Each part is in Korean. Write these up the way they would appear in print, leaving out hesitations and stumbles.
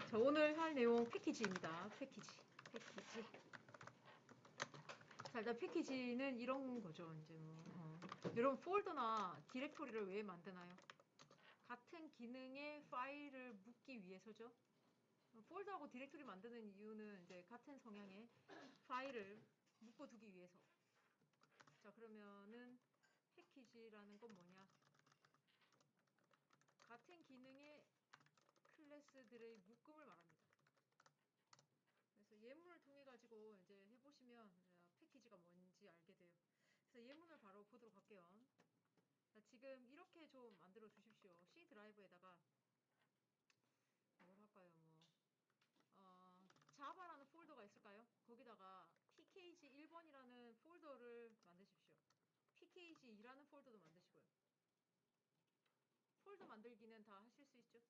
자, 오늘 할 내용 패키지입니다. 패키지. 자, 일단 패키지는 이런 거죠. 이제 뭐, 여러분 폴더나 디렉토리를 왜 만드나요? 같은 기능의 파일을 묶기 위해서죠. 폴더하고 디렉토리 만드는 이유는 이제 같은 성향의 파일을 묶어두기 위해서. 자, 그러면은 패키지라는 건 뭐냐? 같은 기능의 클래스들의 묶음을 말합니다. 그래서 예문을 통해 가지고 이제 해보시면 패키지가 뭔지 알게 돼요. 그래서 예문을 바로 보도록 할게요. 자, 지금 이렇게 좀 만들어 주십시오. C 드라이브에다가 뭘 할까요? 뭐 자바라는 폴더가 있을까요? 거기다가 pkg 1번이라는 폴더를 만드십시오. pkg 2라는 폴더도 만드시고요. 폴더 만들기는 다 하실 수 있죠?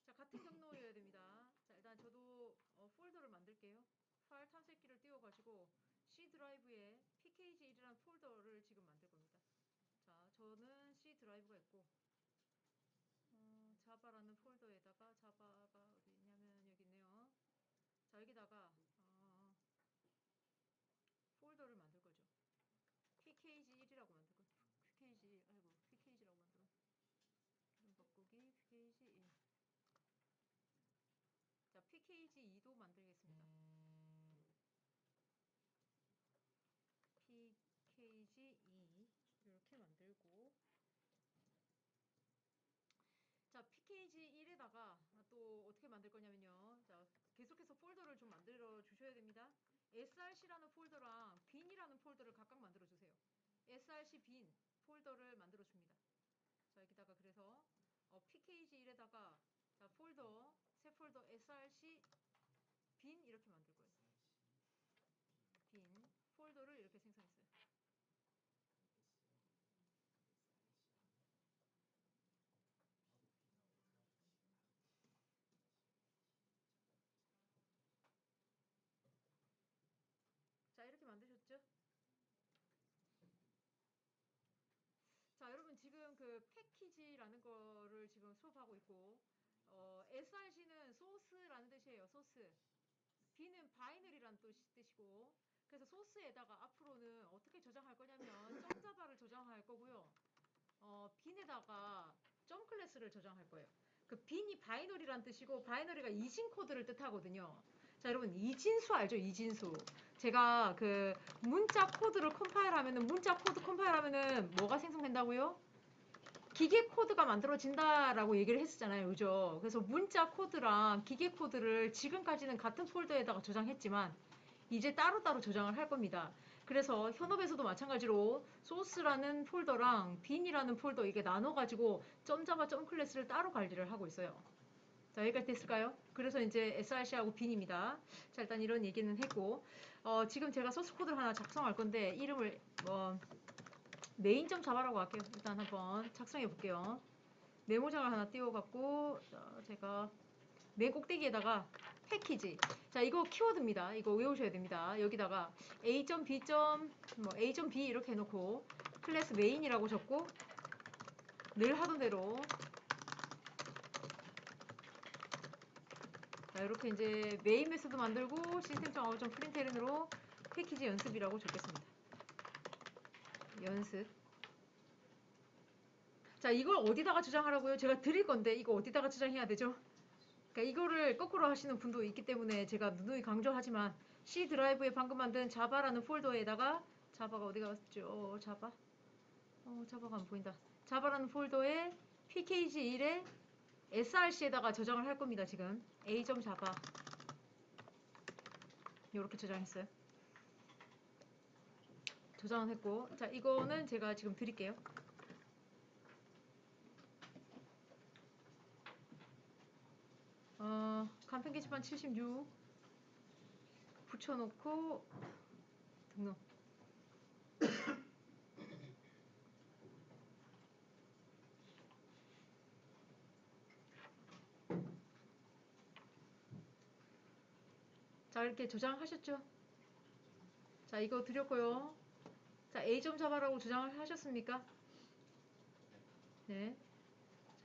자, 같은 경로여야 됩니다. 자, 일단 저도 폴더를 만들게요. 파일 탐색기를 띄워가지고 C 드라이브에 pkg1이라는 폴더를 지금 만들 겁니다. 자, 저는 C 드라이브가 있고 자바라는 폴더에다가 자바가 어디 있냐면 여기 있네요. 자, 여기다가 폴더를 만들 거죠. pkg1이라고 만들 거예요. pkg라고 만들어. 이름 바꾸기 pkg1. 자, pkg2도 만들겠습니다. pkg2 이렇게 만들고, 자, pkg1에다가 또 어떻게 만들 거냐면요. 자, 계속해서 폴더를 좀 만들어 주셔야 됩니다. src라는 폴더랑 bin이라는 폴더를 각각 만들어 주세요. src bin 폴더를 만들어 줍니다. 자, 여기다가 그래서 pkg1에다가 자, 폴더 새 폴더 src bin 이렇게 만들 거예요. bin 폴더를 이렇게 생성했어요. 자, 이렇게 만드셨죠? 자, 여러분 지금 그 패키지라는 거를 지금 수업하고 있고, src는 소스라는 뜻이에요. 소스. b는 바이너리라는 뜻이고, 그래서 소스에다가 앞으로는 어떻게 저장할 거냐면 점자바를 저장할 거고요. bin에다가 점 클래스를 저장할 거예요. 그 bin이 바이너리라는 뜻이고, 바이너리가 이진 코드를 뜻하거든요. 자, 여러분 이진수 알죠? 이진수. 제가 그 문자 코드를 컴파일하면은 문자 코드 컴파일하면은 뭐가 생성된다고요? 기계 코드가 만들어진다라고 얘기를 했었잖아요. 그죠? 그래서 문자 코드랑 기계 코드를 지금까지는 같은 폴더에다가 저장했지만 이제 따로따로 저장을 할 겁니다. 그래서 현업에서도 마찬가지로 소스라는 폴더랑 bin이라는 폴더 이게 나눠가지고 점자바 점클래스를 따로 관리를 하고 있어요. 자, 여기까지 됐을까요? 그래서 이제 src하고 bin입니다. 자, 일단 이런 얘기는 했고, 지금 제가 소스 코드를 하나 작성할 건데, 이름을, 메인.자바라고 잡아라고 할게요. 일단 한번 작성해 볼게요. 메모장을 하나 띄워갖고, 제가 맨 꼭대기에다가 패키지. 자, 이거 키워드입니다. 이거 외우셔야 됩니다. 여기다가 a.b. 뭐 a.b 이렇게 해놓고, 클래스 메인이라고 적고, 늘 하던 대로 자, 이렇게 이제 메인 메소드 만들고 시스템.out.println으로 패키지 연습이라고 적겠습니다. 연습. 자, 이걸 어디다가 저장하라고요? 제가 드릴 건데 이거 어디다가 저장해야 되죠? 그러니까 이거를 거꾸로 하시는 분도 있기 때문에 제가 누누이 강조하지만 C 드라이브에 방금 만든 자바라는 폴더에다가 자바가 어디 갔죠? 자바? 자바가 안 보인다. 자바라는 폴더에 pkg1에 src에다가 저장을 할 겁니다. 지금 a.java 이렇게 저장했어요. 저장은 했고, 자, 이거는 제가 지금 드릴게요. 간편 게시판 76 붙여놓고 등록. 자, 이렇게 저장하셨죠? 자, 이거 드렸고요. 자, A.자바라고 저장을 하셨습니까? 네.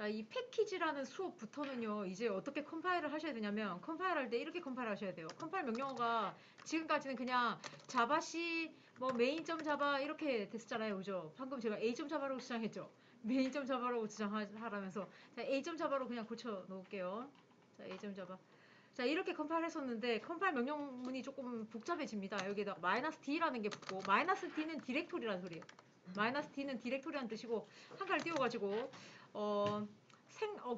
자, 이 패키지라는 수업부터는요, 이제 어떻게 컴파일을 하셔야 되냐면, 컴파일 할 때 이렇게 컴파일 하셔야 돼요. 컴파일 명령어가 지금까지는 그냥 자바 C, 뭐 메인.자바 이렇게 됐었잖아요. 그죠? 방금 제가 A.자바라고 주장했죠. 메인.자바라고 주장하라면서. 자, A.자바로 그냥 고쳐 놓을게요. 자, A.자바. 자, 이렇게 컴파일 했었는데, 컴파일 명령문이 조금 복잡해집니다. 여기다 마이너스 D라는 게 붙고, 마이너스 D는 디렉토리라는 소리예요. 마이너스 D는 디렉토리라는 뜻이고, 한 칸을 띄워가지고,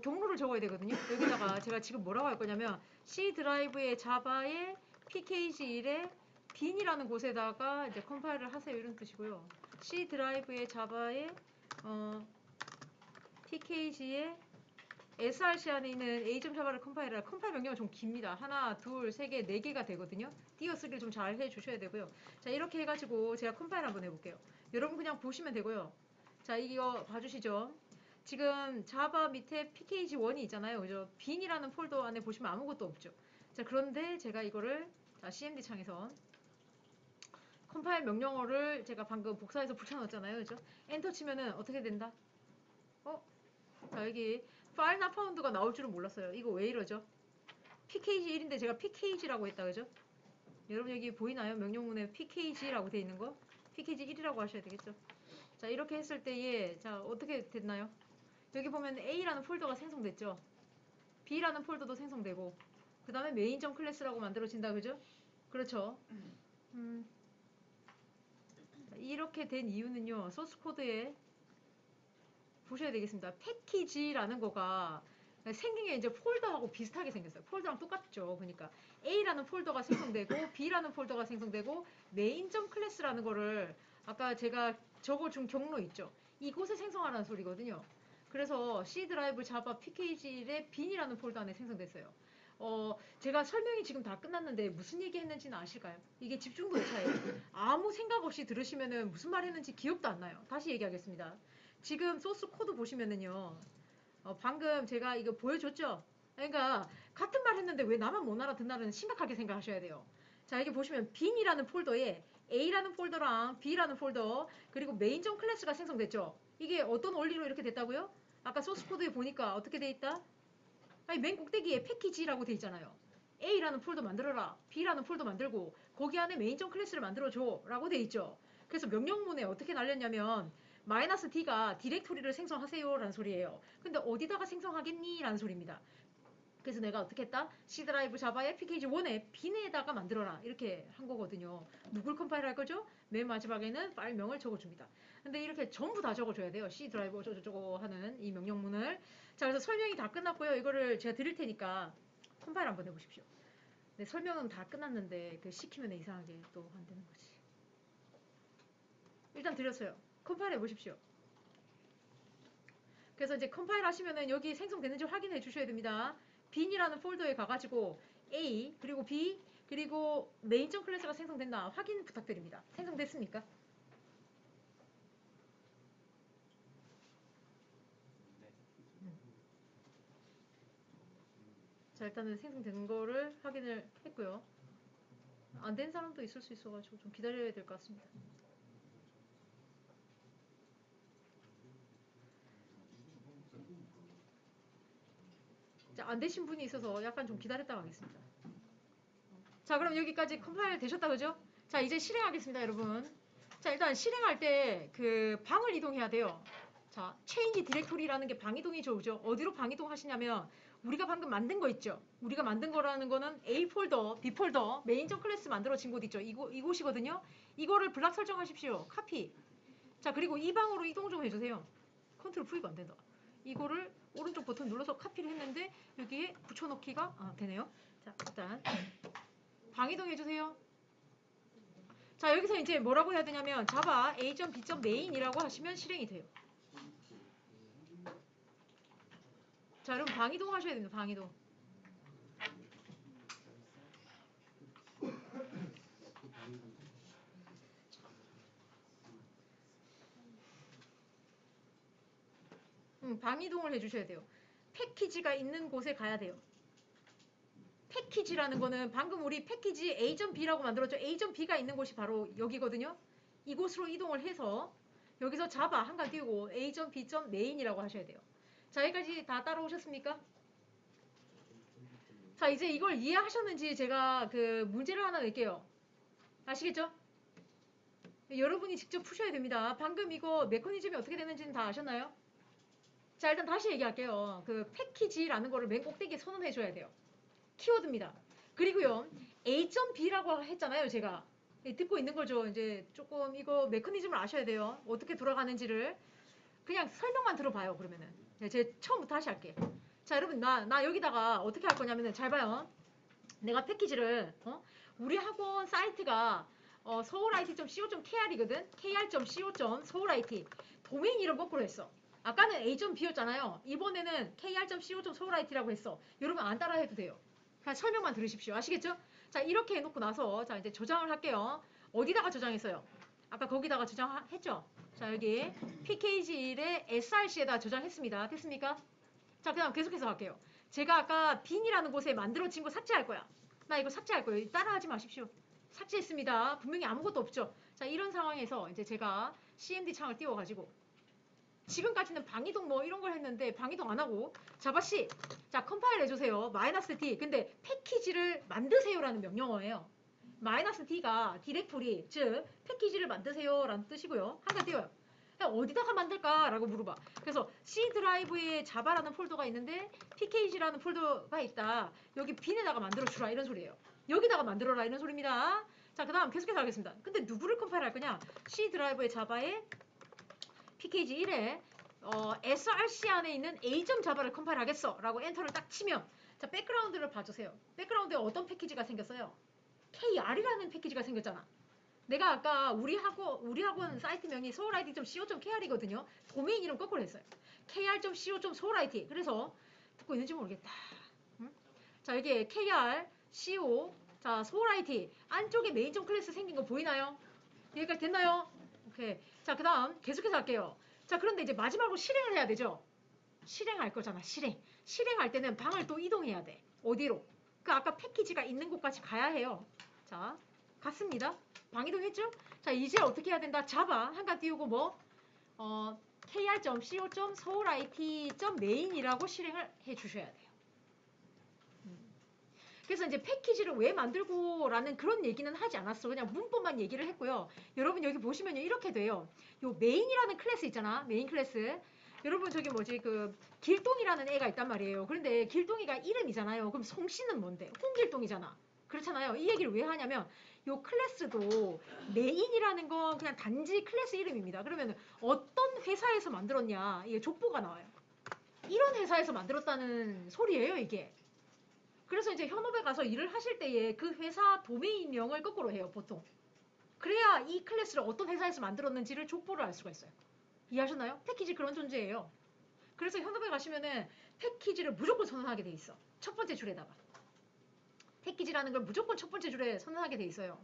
경로를 적어야 되거든요. 여기다가 제가 지금 뭐라고 할 거냐면, C 드라이브의 자바의 pkg1의 bin이라는 곳에다가 이제 컴파일을 하세요. 이런 뜻이고요. C 드라이브의 자바의, pkg의 src 안에 있는 a.java를 컴파일할 컴파일 명령은 좀 깁니다. 하나, 둘, 세 개, 네 개가 되거든요. 띄어쓰기를 좀 잘 해주셔야 되고요. 자, 이렇게 해가지고 제가 컴파일 한번 해볼게요. 여러분 그냥 보시면 되고요. 자, 이거 봐주시죠. 지금 자바 밑에 pkg1이 있잖아요. 그죠? bin이라는 폴더 안에 보시면 아무것도 없죠. 자, 그런데 제가 이거를 자, cmd 창에서 컴파일 명령어를 제가 방금 복사해서 붙여넣었잖아요. 그죠? 엔터 치면은 어떻게 된다? 자, 여기 파일 나 파운드가 나올 줄은 몰랐어요. 이거 왜 이러죠? pkg 1인데 제가 pkg라고 했다. 그죠? 여러분 여기 보이나요? 명령문에 pkg라고 돼 있는 거? pkg 1이라고 하셔야 되겠죠? 자, 이렇게 했을 때에 자, 어떻게 됐나요? 여기 보면 A라는 폴더가 생성됐죠? B라는 폴더도 생성되고 그 다음에 메인.클래스라고 클래스라고 만들어진다. 그죠? 그렇죠? 자, 이렇게 된 이유는요. 소스 코드에 보셔야 되겠습니다. 패키지라는 거가 생긴 게 이제 폴더하고 비슷하게 생겼어요. 폴더랑 똑같죠. 그러니까 A라는 폴더가 생성되고 B라는 폴더가 생성되고 메인.클래스라는 거를 아까 제가 적어준 경로 있죠. 이곳에 생성하라는 소리거든요. 그래서 C 드라이브 자바 pkg의 bin이라는 폴더 안에 생성됐어요. 제가 설명이 지금 다 끝났는데 무슨 얘기 했는지는 아실까요? 이게 집중도의 차이예요. 아무 생각 없이 들으시면은 무슨 말 했는지 기억도 안 나요. 다시 얘기하겠습니다. 지금 소스 코드 보시면은요. 방금 제가 이거 보여줬죠? 그러니까 같은 말 했는데 왜 나만 못 알아듣나는 심각하게 생각하셔야 돼요. 자, 여기 보시면 bin이라는 폴더에 A라는 폴더랑 B라는 폴더 그리고 메인.클래스가 클래스가 생성됐죠? 이게 어떤 원리로 이렇게 됐다고요? 아까 소스 코드에 보니까 어떻게 돼 있다? 아니, 맨 꼭대기에 패키지라고 돼 있잖아요. A라는 폴더 만들어라. B라는 폴더 만들고 거기 안에 메인.클래스를 클래스를 만들어줘 라고 돼 있죠. 그래서 명령문에 어떻게 날렸냐면 마이너스 D가 디렉토리를 생성하세요 라는 소리예요. 근데 어디다가 생성하겠니? 라는 소리입니다. 그래서 내가 어떻게 했다? C 드라이브 자바의 pkg1에 bin에다가 만들어라 이렇게 한 거거든요. 누굴 컴파일 할 거죠? 맨 마지막에는 파일명을 적어줍니다. 근데 이렇게 전부 다 적어줘야 돼요. C 드라이브 어쩌고저쩌고 하는 이 명령문을. 자, 그래서 설명이 다 끝났고요. 이거를 제가 드릴 테니까 컴파일 한번 해보십시오. 네, 설명은 다 끝났는데 그 시키면 이상하게 또 안 되는 거지. 일단 드렸어요. 컴파일 해보십시오. 그래서 이제 컴파일 하시면은 여기 생성되는지 확인해 주셔야 됩니다. bin이라는 폴더에 가가지고 A 그리고 B 그리고 메인.클래스가 클래스가 생성됐나 확인 부탁드립니다. 생성됐습니까? 자, 일단은 생성된 거를 확인을 했고요. 안 된 사람도 있을 수 있어가지고 좀 기다려야 될 것 같습니다. 자, 안 되신 분이 있어서 약간 좀 기다렸다 가겠습니다. 자, 그럼 여기까지 컴파일 되셨다 그죠? 자, 이제 실행하겠습니다, 여러분. 자, 일단 실행할 때 그 방을 이동해야 돼요. 자, change 디렉토리라는 게 방 이동이죠, 그죠? 어디로 방 이동 하시냐면 우리가 방금 만든 거 있죠? 우리가 만든 거라는 거는 A 폴더, B 폴더, 메인.클래스 클래스 만들어진 곳 있죠? 이곳이거든요. 이거를 블락 설정하십시오. 카피. 자, 그리고 이 방으로 이동 좀 해주세요. 컨트롤 V가 안 된다. 이거를 오른쪽 버튼 눌러서 카피를 했는데 여기에 붙여넣기가 되네요. 자, 일단 방 이동해주세요. 자, 여기서 이제 뭐라고 해야 되냐면 자바 a.b.main이라고 하시면 실행이 돼요. 자, 여러분 방 이동하셔야 됩니다. 방 이동. 방 이동을 해주셔야 돼요. 패키지가 있는 곳에 가야 돼요. 패키지라는 거는 방금 우리 패키지 A.B라고 만들었죠. A.B가 있는 곳이 바로 여기거든요. 이곳으로 이동을 해서 여기서 자바 한 칸 띄우고 A.B.main이라고 하셔야 돼요. 자, 여기까지 다 따라오셨습니까? 자, 이제 이걸 이해하셨는지 제가 그 문제를 하나 낼게요. 아시겠죠? 여러분이 직접 푸셔야 됩니다. 방금 이거 메커니즘이 어떻게 되는지는 다 아셨나요? 자, 일단 다시 얘기할게요. 그 패키지라는 거를 맨 꼭대기에 선언해 줘야 돼요. 키워드입니다. 그리고요, A.B라고 했잖아요, 제가. 듣고 있는 거죠. 이제 조금 이거 메커니즘을 아셔야 돼요. 어떻게 돌아가는지를. 그냥 설명만 들어봐요, 그러면은. 네, 제가 처음부터 다시 할게. 자, 여러분, 나 여기다가 어떻게 할 거냐면은, 잘 봐요. 내가 패키지를, 우리 학원 사이트가 서울IT.co.kr이거든? kr.co.서울IT. 도메인 이름 거꾸로 했어. 아까는 A.B였잖아요. 이번에는 kr.co.서울IT라고 했어. 여러분 안 따라 해도 돼요. 그냥 설명만 들으십시오. 아시겠죠? 자, 이렇게 해놓고 나서, 자, 이제 저장을 할게요. 어디다가 저장했어요? 아까 거기다가 저장했죠? 자, 여기 pkg1의 src에다 저장했습니다. 됐습니까? 자, 그다음 계속해서 갈게요. 제가 아까 빈이라는 곳에 만들어진 거 삭제할 거야. 나 이거 삭제할 거예요. 따라하지 마십시오. 삭제했습니다. 분명히 아무것도 없죠. 자, 이런 상황에서 이제 제가 cmd 창을 띄워가지고 지금까지는 방이동 뭐 이런 걸 했는데 방이동 안 하고 자바씨, 자, 컴파일 해주세요. -d. 근데 패키지를 만드세요라는 명령어예요. -d가 디렉토리, 즉 패키지를 만드세요라는 뜻이고요. 한칸 띄워요. 어디다가 만들까라고 물어봐. 그래서 C 드라이브에 자바라는 폴더가 있는데 pkg라는 폴더가 있다. 여기 빈에다가 만들어주라 이런 소리예요. 여기다가 만들어라 이런 소리입니다. 자, 그 다음 계속해서 하겠습니다. 근데 누구를 컴파일 할 거냐? C 드라이브의 자바에 pkg1에 src 안에 있는 a.java를 컴파일 하겠어 라고 엔터를 딱 치면, 자, 백그라운드를 봐주세요. 백그라운드에 어떤 패키지가 생겼어요? kr이라는 패키지가 생겼잖아. 내가 아까 우리 학원 사이트명이 soulid.co.kr이거든요. 도메인 이름 거꾸로 했어요. kr.co.soulid. 그래서 듣고 있는지 모르겠다. 응? 자, 여기 kr, co, 자, soulid 안쪽에 메인.점 클래스 생긴 거 보이나요? 여기까지 됐나요? 오케이. 자, 그 다음 계속해서 할게요. 자, 그런데 이제 마지막으로 실행을 해야 되죠? 실행할 거잖아, 실행. 실행할 때는 방을 또 이동해야 돼. 어디로? 그 아까 패키지가 있는 곳까지 가야 해요. 자, 갔습니다. 방 이동했죠? 자, 이제 어떻게 해야 된다? 자바 한 칸 띄우고 뭐? kr.co.soulit.main이라고 실행을 해 주셔야 돼요. 그래서 이제 패키지를 왜 만들고라는 그런 얘기는 하지 않았어. 그냥 문법만 얘기를 했고요. 여러분 여기 보시면요, 이렇게 돼요. 요 메인이라는 클래스 있잖아. 메인 클래스. 여러분 저기 뭐지, 그 길동이라는 애가 있단 말이에요. 그런데 길동이가 이름이잖아요. 그럼 송씨는 뭔데? 홍길동이잖아. 그렇잖아요. 이 얘기를 왜 하냐면 요 클래스도 메인이라는 건 그냥 단지 클래스 이름입니다. 그러면 어떤 회사에서 만들었냐, 이게 족보가 나와요. 이런 회사에서 만들었다는 소리예요, 이게. 그래서 이제 현업에 가서 일을 하실 때에 그 회사 도메인명을 거꾸로 해요, 보통. 그래야 이 클래스를 어떤 회사에서 만들었는지를 족보를 알 수가 있어요. 이해하셨나요? 패키지 그런 존재예요. 그래서 현업에 가시면은 패키지를 무조건 선언하게 돼 있어. 첫 번째 줄에다가. 패키지라는 걸 무조건 첫 번째 줄에 선언하게 돼 있어요.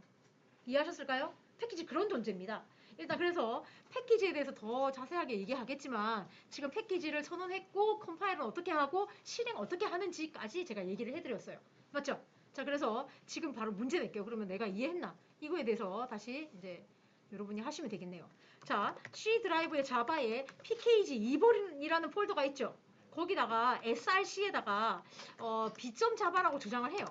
이해하셨을까요? 패키지 그런 존재입니다. 일단 그래서 패키지에 대해서 더 자세하게 얘기하겠지만 지금 패키지를 선언했고 컴파일은 어떻게 하고 실행 어떻게 하는지까지 제가 얘기를 해드렸어요. 맞죠? 자, 그래서 지금 바로 문제 낼게요. 그러면 내가 이해했나? 이거에 대해서 다시 이제 여러분이 하시면 되겠네요. 자, C 드라이브의 자바에 pkg 2번이라는 폴더가 있죠. 거기다가 src에다가 b.java라고 저장을 해요.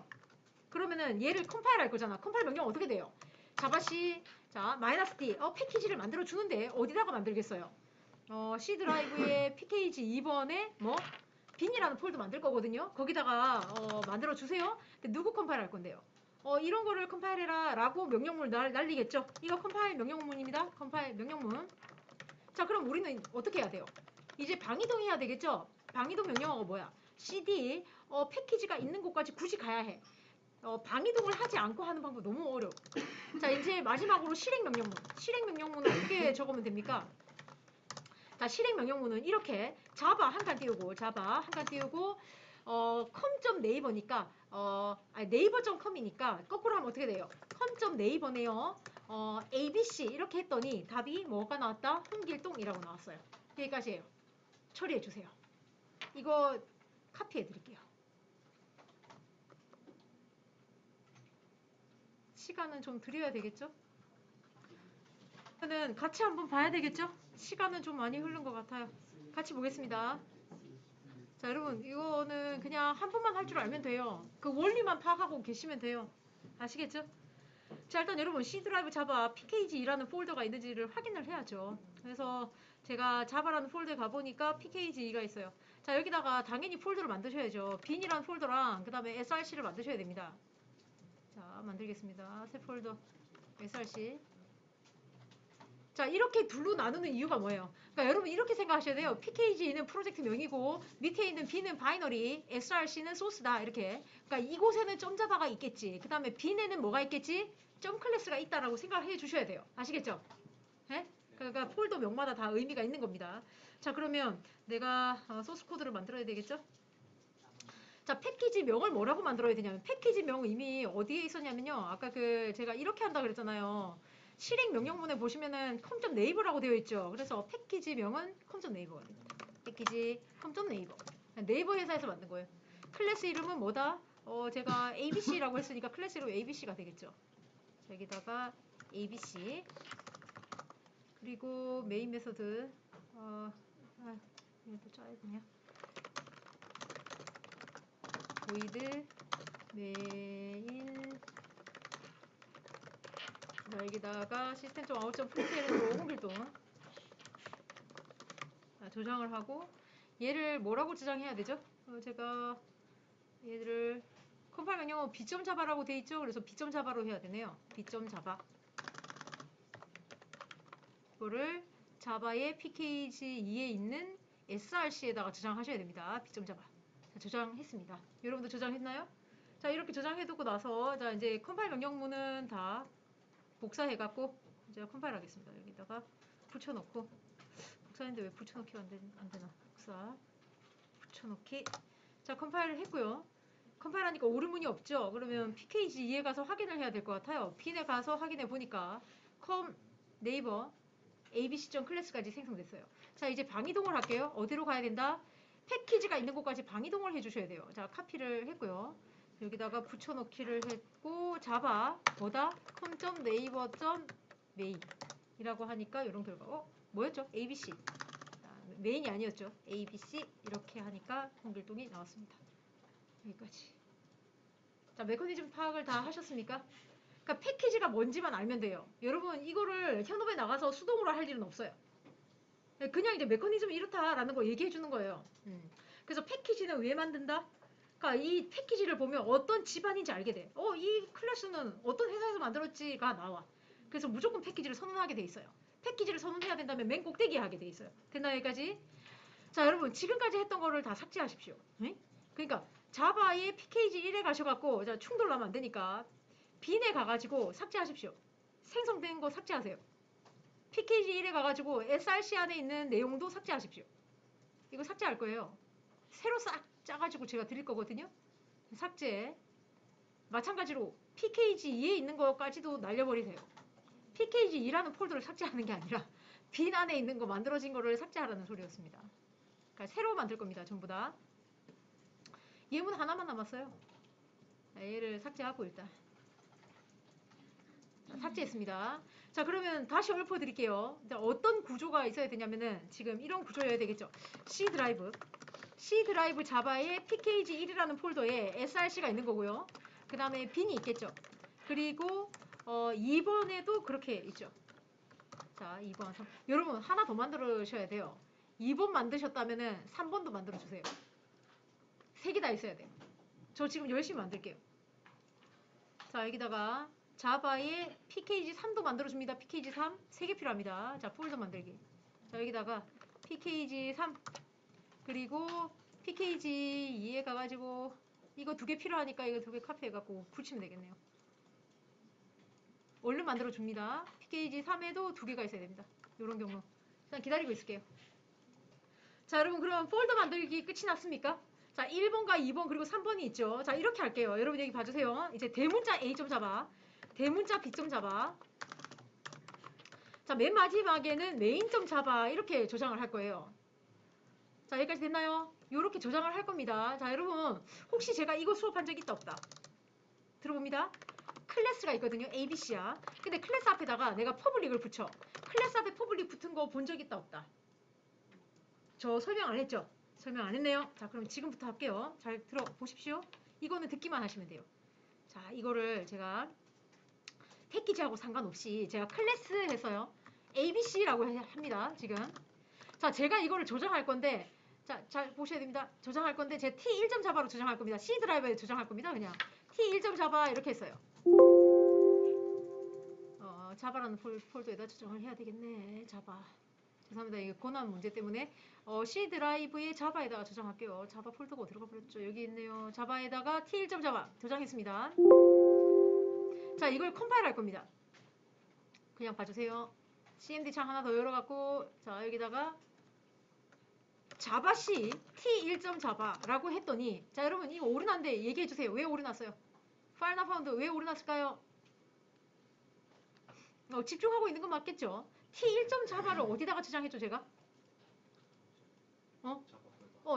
그러면은 얘를 컴파일 할 거잖아. 컴파일 명령 어떻게 돼요? 자바시, 자, -d, 패키지를 만들어 주는데 어디다가 만들겠어요? C 드라이브에 pkg 2번에 뭐 빈이라는 폴더 만들 거거든요. 거기다가 만들어 주세요. 근데 누구 컴파일 할 건데요? 이런 거를 컴파일해라 라고 명령문을 날리겠죠. 이거 컴파일 명령문입니다. 컴파일 명령문. 자, 그럼 우리는 어떻게 해야 돼요? 이제 방이동 해야 되겠죠. 방이동 명령어가 뭐야? cd 패키지가 있는 곳까지 굳이 가야 해. 방이동을 하지 않고 하는 방법 너무 어려워. 자, 이제 마지막으로 실행 명령문. 실행 명령문은 어떻게 적으면 됩니까? 자, 실행 명령문은 이렇게 자바 한 칸 띄우고 자바 한 칸 띄우고 com.naver니까 naver.com이니까 거꾸로 하면 어떻게 돼요? com.naver네요. abc 이렇게 했더니 답이 뭐가 나왔다? 홍길동이라고 나왔어요. 여기까지예요. 처리해 주세요. 이거 카피해 드릴게요. 시간은 좀 드려야 되겠죠? 그러면 같이 한번 봐야 되겠죠? 시간은 좀 많이 흐른 것 같아요. 같이 보겠습니다. 자, 여러분 이거는 그냥 한 번만 할 줄 알면 돼요. 그 원리만 파악하고 계시면 돼요. 아시겠죠? 자, 일단 여러분 C 드라이브 자바 pkg라는 폴더가 있는지를 확인을 해야죠. 그래서 제가 자바라는 폴더에 가보니까 pkg가 있어요. 자, 여기다가 당연히 폴더를 만드셔야죠. bin이라는 폴더랑 그 다음에 src를 만드셔야 됩니다. 자, 만들겠습니다. 새 폴더 src. 자, 이렇게 둘로 나누는 이유가 뭐예요? 그러니까 여러분 이렇게 생각하셔야 돼요. pkg는 프로젝트 명이고 밑에 있는 b는 바이너리, src는 소스다. 이렇게. 그러니까 이곳에는 점자바가 있겠지. 그 다음에 b에는 뭐가 있겠지? 점 클래스가 있다라고 생각해 주셔야 돼요. 아시겠죠? 예? 그러니까 폴더 명마다 다 의미가 있는 겁니다. 자, 그러면 내가 소스 코드를 만들어야 되겠죠? 자, 패키지 명을 뭐라고 만들어야 되냐면 패키지 명은 이미 어디에 있었냐면요. 아까 그 제가 이렇게 한다 그랬잖아요. 실행 명령문에 보시면은 com.neighbor라고 되어 있죠. 그래서 패키지 명은 com.neighbor가 됩니다. 패키지 com.neighbor. 네이버 회사에서 만든 거예요. 클래스 이름은 뭐다? 제가 ABC라고 했으니까 클래스 이름 ABC가 되겠죠. 여기다가 ABC 그리고 메인 메서드 이것도 짜야 되냐? void 메인 여기다가 시스템.out.println으로 홍길동 저장을 하고 얘를 뭐라고 저장해야 되죠? 제가 얘를 컴파일 명령어 b.java라고 돼 있죠? 그래서 b.java로 해야 되네요. b.java 이거를 자바의 pkg2에 있는 src에다가 저장하셔야 됩니다. b.java 자, 저장했습니다. 여러분도 저장했나요? 자, 이렇게 저장해두고 나서 자 이제 컴파일 명령문은 다 복사해갖고 이제 컴파일 하겠습니다. 여기다가 붙여놓고 복사했는데 왜 붙여놓기가 안 되나? 복사 붙여놓기. 자, 컴파일을 했고요. 컴파일하니까 오류문이 없죠. 그러면 pkg2에 가서 확인을 해야 될 것 같아요. 빈에 가서 확인해 보니까 com 네이버 abc.class까지 생성됐어요. 자, 이제 방이동을 할게요. 어디로 가야 된다? 패키지가 있는 곳까지 방이동을 해주셔야 돼요. 자, 카피를 했고요. 여기다가 붙여놓기를 했고 자바 뭐다? com.naver.main 이라고 하니까 이런 결과 뭐였죠? ABC 메인이 아니었죠. ABC 이렇게 하니까 홍길동이 나왔습니다. 여기까지. 자, 메커니즘 파악을 다 하셨습니까? 그러니까 패키지가 뭔지만 알면 돼요. 여러분 이거를 현업에 나가서 수동으로 할 일은 없어요. 그냥 이제 메커니즘이 이렇다라는 거 얘기해 주는 거예요. 그래서 패키지는 왜 만든다? 그러니까 이 패키지를 보면 어떤 집안인지 알게 돼. 이 클래스는 어떤 회사에서 만들었지가 나와. 그래서 무조건 패키지를 선언하게 돼 있어요. 패키지를 선언해야 된다면 맨 꼭대기에 하게 돼 있어요. 됐나 여기까지? 자, 여러분 지금까지 했던 거를 다 삭제하십시오. 네? 그러니까 자바의 pkg 1에 가셔갖고 자, 충돌 나면 안 되니까 bin에 가가지고 삭제하십시오. 생성된 거 삭제하세요. pkg 1에 가가지고 src 안에 있는 내용도 삭제하십시오. 이거 삭제할 거예요. 새로 싹 짜가지고 제가 드릴 거거든요. 삭제. 마찬가지로 pkg2에 있는 것까지도 날려버리세요. pkg2라는 폴더를 삭제하는 게 아니라 bin 안에 있는 거 만들어진 거를 삭제하라는 소리였습니다. 그러니까 새로 만들 겁니다. 전부 다. 예문 하나만 남았어요. 얘를 삭제하고 일단 삭제했습니다. 자, 그러면 다시 읊어드릴게요. 어떤 구조가 있어야 되냐면은 지금 이런 구조여야 되겠죠. C 드라이브 자바에 pkg1이라는 폴더에 src가 있는 거고요. 그 다음에 bin이 있겠죠. 그리고 2번에도 그렇게 있죠. 자, 2번. 여러분 하나 더 만들으셔야 돼요. 2번 만드셨다면은 3번도 만들어주세요. 3개 다 있어야 돼요. 저 지금 열심히 만들게요. 자, 여기다가 자바에 pkg3도 만들어줍니다. pkg3 3개 필요합니다. 자, 폴더 만들기. 자, 여기다가 pkg3 그리고 pkg2에 가가지고 이거 2개 필요하니까 이거 2개 카피해갖고 붙이면 되겠네요. 얼른 만들어줍니다. pkg3에도 2개가 있어야 됩니다. 이런 경우. 일단 기다리고 있을게요. 자, 여러분 그럼 폴더 만들기 끝이 났습니까? 자, 1번과 2번 그리고 3번이 있죠. 자, 이렇게 할게요. 여러분 여기 봐주세요. 이제 대문자 A.점 잡아. 대문자 B점 잡아. 자, 맨 마지막에는 메인점 잡아. 이렇게 저장을 할 거예요. 자, 여기까지 됐나요? 이렇게 저장을 할 겁니다. 자, 여러분 혹시 제가 이거 수업한 적 있다 없다? 들어봅니다. 클래스가 있거든요. ABC야. 근데 클래스 앞에다가 내가 퍼블릭을 붙여. 클래스 앞에 퍼블릭 붙은 거 본 적 있다 없다? 저 설명 안 했죠? 설명 안 했네요. 자, 그럼 지금부터 할게요. 잘 들어보십시오. 이거는 듣기만 하시면 돼요. 자, 이거를 제가 패키지하고 상관없이 제가 클래스 해서요. ABC라고 합니다. 지금. 자, 제가 이거를 조정할 건데, 자, 잘 보셔야 됩니다. 조정할 건데, 제 T1점 자바로 조정할 겁니다. C 드라이버에 조정할 겁니다. 그냥 T1점 자바 이렇게 했어요. 자바라는 폴더에다 조정을 해야 되겠네. 자바. 죄송합니다. 이게 권한 문제 때문에 C 드라이브의 자바에다가 저장할게요. 자바 폴더가 들어가 버렸죠. 여기 있네요. 자바에다가 T1점 자바 저장했습니다. 자, 이걸 컴파일 할 겁니다. 그냥 봐주세요. CMD 창 하나 더 열어갖고 자, 여기다가 자바 C T1점 자바라고 했더니 자, 여러분 이거 오류난데 얘기해주세요. 왜 오류났어요? 파일 나 파운드 왜 오류났을까요? 집중하고 있는 건 맞겠죠? T1점 자바를 어디다가 저장했죠, 제가?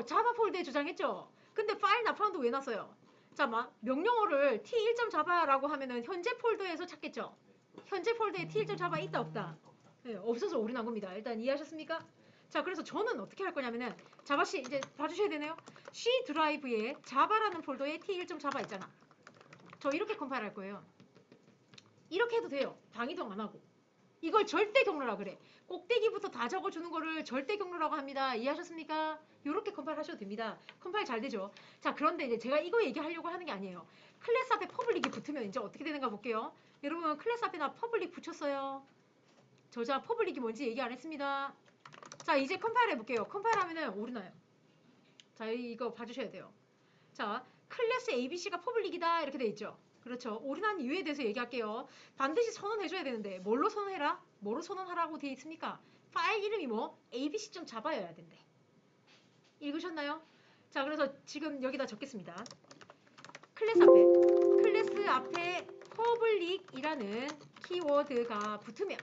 자바 폴더에 저장했죠? 근데 파일 나 파운드 왜 놨어요? 자, 명령어를 T1점 자바라고 하면은 현재 폴더에서 찾겠죠? 현재 폴더에 T1점 자바 있다, 없다? 네, 없어서 오류난 겁니다. 일단 이해하셨습니까? 자, 그래서 저는 어떻게 할 거냐면은 자바C 이제 봐주셔야 되네요. C 드라이브에 자바라는 폴더에 T1점 자바 있잖아. 저 이렇게 컴파일 할 거예요. 이렇게 해도 돼요. 방이동 안 하고. 이걸 절대 경로라 그래. 꼭대기부터 다 적어주는 거를 절대 경로라고 합니다. 이해하셨습니까? 이렇게 컴파일 하셔도 됩니다. 컴파일 잘 되죠? 자, 그런데 이제 제가 이거 얘기하려고 하는 게 아니에요. 클래스 앞에 퍼블릭이 붙으면 이제 어떻게 되는가 볼게요. 여러분 클래스 앞에 나 퍼블릭 붙였어요. 저자 퍼블릭이 뭔지 얘기 안 했습니다. 자, 이제 컴파일 해볼게요. 컴파일 하면은 오류나요. 자, 이거 봐주셔야 돼요. 자, 클래스 ABC가 퍼블릭이다 이렇게 돼 있죠. 그렇죠. 오류난 이유에 대해서 얘기할게요. 반드시 선언해줘야 되는데 뭘로 선언해라? 뭐로 선언하라고 되어 있습니까? 파일 이름이 뭐? abc.java여야 된대. 읽으셨나요? 자, 그래서 지금 여기다 적겠습니다. 클래스 앞에 public이라는 키워드가 붙으면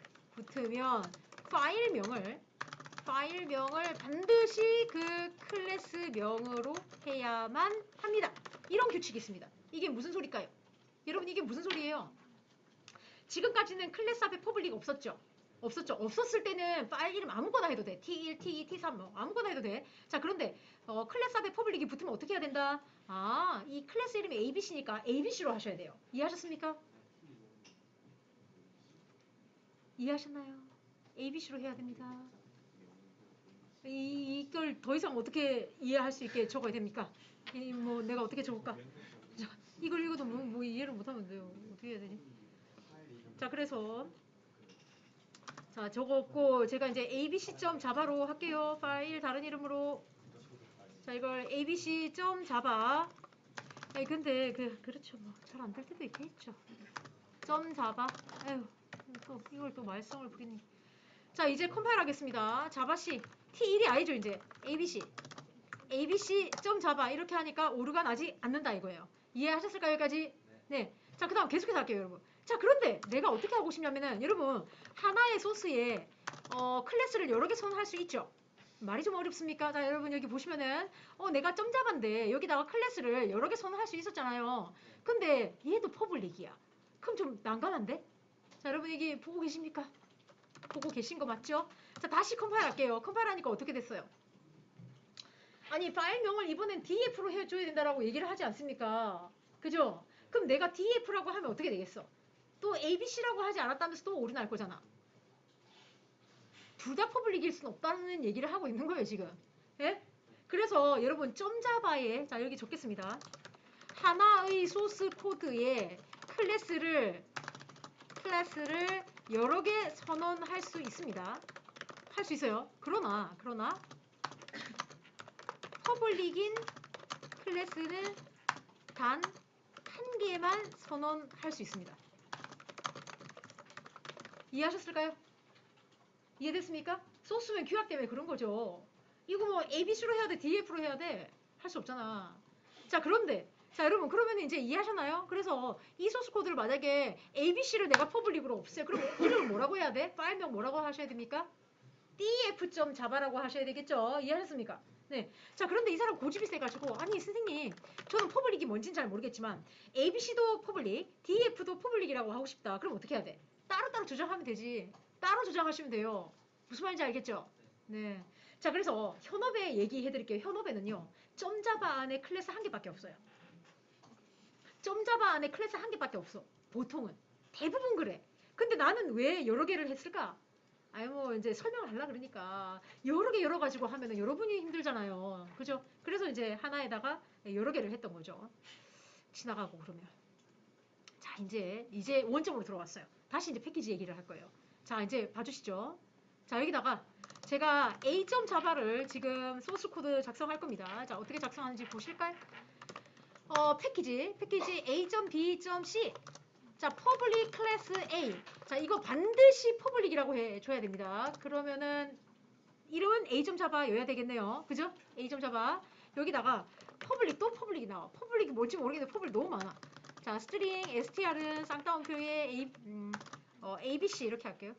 파일명을 반드시 그 클래스명으로 해야만 합니다. 이런 규칙이 있습니다. 이게 무슨 소리일까요? 여러분 이게 무슨 소리예요? 지금까지는 클래스 앞에 퍼블릭 없었죠? 없었을 때는 파일 이름 아무거나 해도 돼. T1, T2, T3 뭐 아무거나 해도 돼. 자, 그런데 클래스 앞에 퍼블릭이 붙으면 어떻게 해야 된다? 아, 이 클래스 이름이 ABC니까 ABC로 하셔야 돼요. 이해하셨습니까? 이해하셨나요? ABC로 해야 됩니다. 이걸 더 이상 어떻게 이해할 수 있게 적어야 됩니까? 뭐 내가 어떻게 적을까? 자, 이걸 읽어도 뭐 이해를 못하면 돼요. 어떻게 해야 되니? 자, 그래서 자, 적었고 제가 이제 abc.java로 할게요. 파일 다른 이름으로. 자, 이걸 abc.java. 근데 그렇죠. 뭐 잘 안 될 때도 있겠죠. .java. 에휴, 또 이걸 또 말썽을 부리니. 자, 이제 컴파일 하겠습니다. 자바C T1이 아니죠, 이제. abc.java 이렇게 하니까 오류가 나지 않는다 이거예요. 이해하셨을까요, 여기까지? 네. 자, 그 다음 계속해서 할게요, 여러분. 자, 그런데 내가 어떻게 하고 싶냐면은 여러분 하나의 소스에 클래스를 여러 개 선언할 수 있죠. 말이 좀 어렵습니까? 자, 여러분 여기 보시면은 내가 점자반데 여기다가 클래스를 여러 개 선언할 수 있었잖아요. 근데 얘도 퍼블릭이야. 그럼 좀 난감한데? 자, 여러분 여기 보고 계십니까? 보고 계신 거 맞죠? 자, 다시 컴파일 할게요. 컴파일 하니까 어떻게 됐어요? 아니, 파일명을 이번엔 df로 해줘야 된다라고 얘기를 하지 않습니까? 그죠? 그럼 내가 df라고 하면 어떻게 되겠어? 또 abc라고 하지 않았다면서 또 오류 날 거잖아. 둘 다 퍼블릭일 수는 없다는 얘기를 하고 있는 거예요, 지금. 예? 그래서 여러분 점자바에 자, 여기 적겠습니다. 하나의 소스 코드에 클래스를 여러 개 선언할 수 있습니다. 할 수 있어요. 그러나 퍼블릭인 클래스는 단 한 개만 선언할 수 있습니다. 이해하셨을까요? 이해됐습니까? 소스면 규약 때문에 그런 거죠. 이거 뭐 ABC로 해야 돼, DF로 해야 돼? 할 수 없잖아. 자, 그런데 자, 여러분 그러면 이제 이해하셨나요? 그래서 이 소스 코드를 만약에 ABC를 내가 퍼블릭으로 없애. 그럼 이름을 뭐라고 해야 돼? 파일명 뭐라고 하셔야 됩니까? df.java라고 하셔야 되겠죠? 이해하셨습니까? 네. 자, 그런데 이 사람 고집이 세가지고 아니 선생님 저는 퍼블릭이 뭔진 잘 모르겠지만 ABC도 퍼블릭, DF도 퍼블릭이라고 하고 싶다. 그럼 어떻게 해야 돼? 따로따로 조정하면 되지. 따로 조정하시면 돼요. 무슨 말인지 알겠죠? 네. 자, 그래서 현업에 얘기해 드릴게요. 현업에는요. 점자바 안에 클래스 한 개밖에 없어요. 점자바 안에 클래스 한 개밖에 없어. 보통은. 대부분 그래. 근데 나는 왜 여러 개를 했을까? 아니 뭐 이제 설명을 하려 그러니까 여러 개 열어가지고 하면은 여러분이 힘들잖아요. 그죠? 그래서 이제 하나에다가 여러 개를 했던 거죠. 지나가고 그러면. 자, 이제 원점으로 들어왔어요. 다시 이제 패키지 얘기를 할 거예요. 자, 이제 봐주시죠. 자, 여기다가 제가 A.점 자바를 지금 소스 코드 작성할 겁니다. 자, 어떻게 작성하는지 보실까요? 패키지 A.B.C. 자, public class A. 자, 이거 반드시 public이라고 해줘야 됩니다. 그러면은 이름은 A.점 자바여야 되겠네요. 그죠? A.점 자바. 여기다가 public 또 public이 나와. public이 뭔지 모르겠는데 public 너무 많아. 자, 스트링 str은 쌍따옴표에 ABC 이렇게 할게요.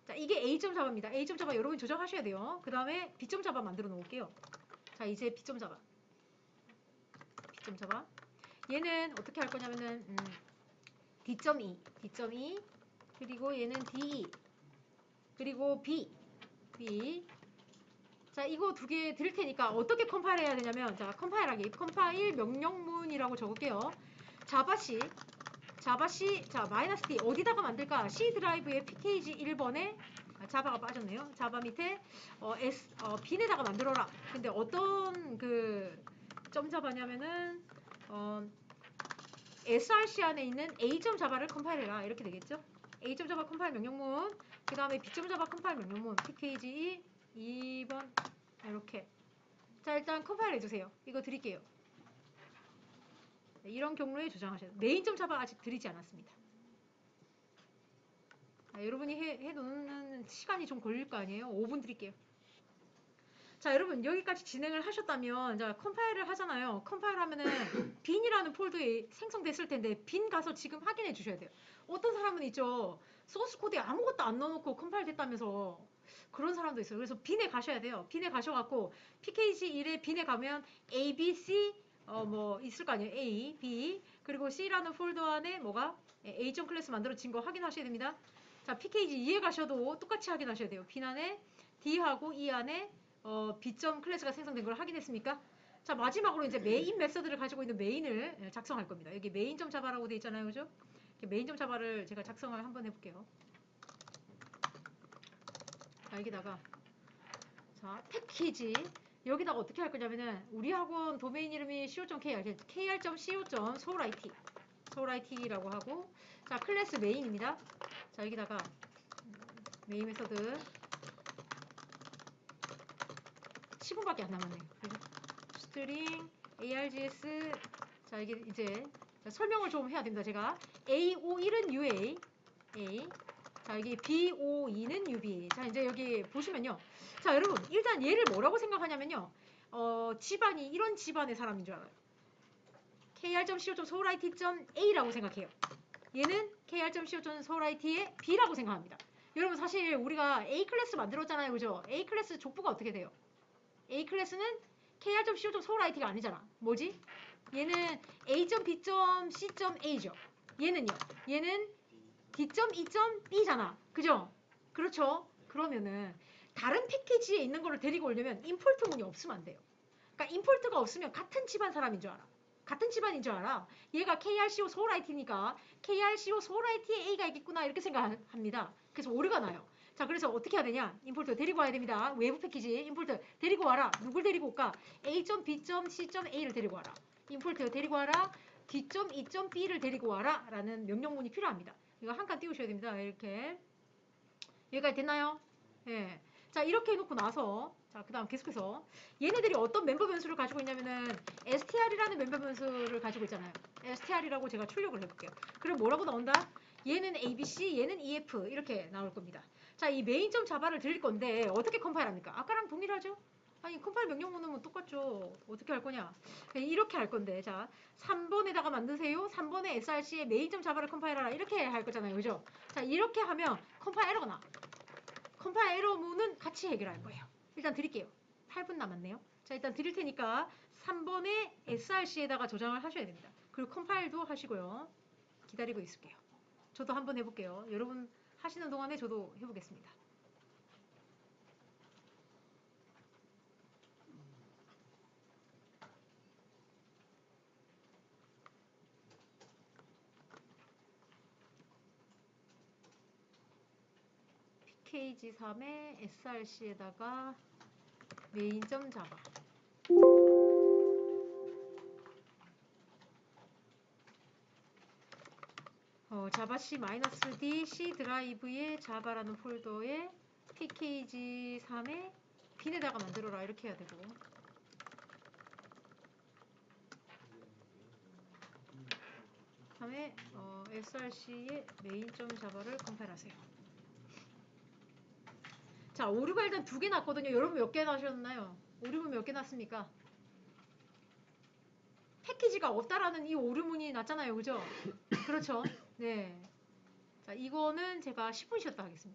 자, 이게 A점 자바입니다. A점 자바 여러분 조정하셔야 돼요. 그 다음에 B점 자바 만들어 놓을게요. 자, 이제 B점 자바. B점 자바. 얘는 어떻게 할 거냐면은 D.E, D.E, 그리고 얘는 D, 그리고 B. 자, 이거 두 개 드릴 테니까 어떻게 컴파일 해야 되냐면, 자, 컴파일하기. 컴파일 명령문이라고 적을게요. 자바C, 자, 마이너스 D, 어디다가 만들까? C 드라이브의 pkg 1번에, 자바가 빠졌네요. 자바 밑에, 빈에다가 만들어라. 근데 어떤 점 자바냐면은, src 안에 있는 a점 자바를 컴파일해라. 이렇게 되겠죠? a점 자바 컴파일 명령문, 그 다음에 b점 자바 컴파일 명령문, pkg 2번, 이렇게. 자, 일단 컴파일 해주세요. 이거 드릴게요. 네, 이런 경로에 저장하셔야 돼요. 메인점 자바 아직 드리지 않았습니다. 여러분이 해놓는 시간이 좀 걸릴 거 아니에요? 5분 드릴게요. 자, 여러분 여기까지 진행을 하셨다면, 자, 컴파일을 하잖아요. 컴파일 하면은 빈이라는 폴더에 생성됐을 텐데 빈 가서 지금 확인해 주셔야 돼요. 어떤 사람은 있죠. 소스 코드에 아무것도 안 넣어놓고 컴파일 됐다면서 그런 사람도 있어요. 그래서 빈에 가셔야 돼요. 빈에 가셔갖고 pkg1에 빈에 가면 a, b, c 뭐 있을 거 아니에요. a, b 그리고 c라는 폴더 안에 뭐가 a.점 클래스 만들어진 거 확인하셔야 됩니다. 자, pkg2에 가셔도 똑같이 확인하셔야 돼요. 빈 안에 d하고 e 안에 B점 클래스가 생성된 걸 확인했습니까? 자, 마지막으로 이제 메인 메서드를 가지고 있는 메인을 작성할 겁니다. 여기 메인점 자바라고 되어 있잖아요. 그죠? 메인점 자바를 제가 작성을 한번 해볼게요. 자, 여기다가 자, 패키지 여기다가 어떻게 할 거냐면은 우리 학원 도메인 이름이 co.kr kr.co.soulIT라고 하고, 자, 클래스 메인입니다. 자, 여기다가 메인 메서드 10분밖에 안 남았네요. 스트링 args, 자, 이게 이제 설명을 좀 해야 됩니다. 제가 ao1은 ua, a, 자, 여기 bo2는 ub. 자, 이제 여기 보시면요. 자, 여러분 일단 얘를 뭐라고 생각하냐면요. 집안이 이런 집안의 사람인 줄 알아요. kr.co.soulIT.a라고 생각해요. 얘는 kr.co.soulIT의 b라고 생각합니다. 여러분 사실 우리가 A 클래스 만들었잖아요. 그죠? A 클래스 족보가 어떻게 돼요? A 클래스는 kr.co.soulIT가 아니잖아. 뭐지? 얘는 a.b.c.a죠. 얘는요. 얘는 d.e.b잖아. 그죠? 그렇죠? 그러면은 다른 패키지에 있는 거를 데리고 오려면 임포트 문이 없으면 안 돼요. 그러니까 임포트가 없으면 같은 집안 사람인 줄 알아. 같은 집안인 줄 알아. 얘가 krco soulIT니까 krco soulIT에 A가 있겠구나 이렇게 생각합니다. 그래서 오류가 나요. 자, 그래서 어떻게 해야 되냐? 임포트 데리고 와야 됩니다. 외부 패키지 임포트 데리고 와라. 누굴 데리고 올까? A.B.C.A를 데리고 와라. 임포트 데리고 와라. D.E.B를 데리고 와라 라는 명령문이 필요합니다. 이거 한 칸 띄우셔야 됩니다. 이렇게. 여기까지 됐나요? 예. 자, 이렇게 해놓고 나서, 자, 그 다음 계속해서 얘네들이 어떤 멤버 변수를 가지고 있냐면은 str이라는 멤버 변수를 가지고 있잖아요. str이라고 제가 출력을 해볼게요. 그럼 뭐라고 나온다? 얘는 abc, 얘는 ef 이렇게 나올 겁니다. 자, 이 메인점 자바를 드릴 건데 어떻게 컴파일합니까? 아까랑 동일하죠? 아니, 컴파일 명령문은 똑같죠. 어떻게 할 거냐? 이렇게 할 건데, 자, 3번에다가 만드세요. 3번에 src에 메인점 자바를 컴파일하라. 이렇게 할 거잖아요. 그죠? 자, 이렇게 하면 컴파일 에러가 나. 컴파일 에러문은 같이 해결할 거예요. 일단 드릴게요. 8분 남았네요. 자, 일단 드릴 테니까 3번에 src에다가 저장을 하셔야 됩니다. 그리고 컴파일도 하시고요. 기다리고 있을게요. 저도 한번 해볼게요. 여러분 하시는 동안에 저도 해보겠습니다. pkg3에 src에다가 메인.자바. 자바 C-D C 드라이브의 자바라는 폴더에 pkg3에 빈에다가 만들어라 이렇게 해야 되고, 다음에 src의 메인.자바를 컴파일하세요. 자, 오류가 일단 2개 났거든요. 여러분 몇 개 나셨나요? 오류문 몇 개 났습니까? 패키지가 없다라는 이 오류문이 났잖아요. 그죠? 그렇죠? 네. 자, 이거는 제가 10분 쉬었다 하겠습니다.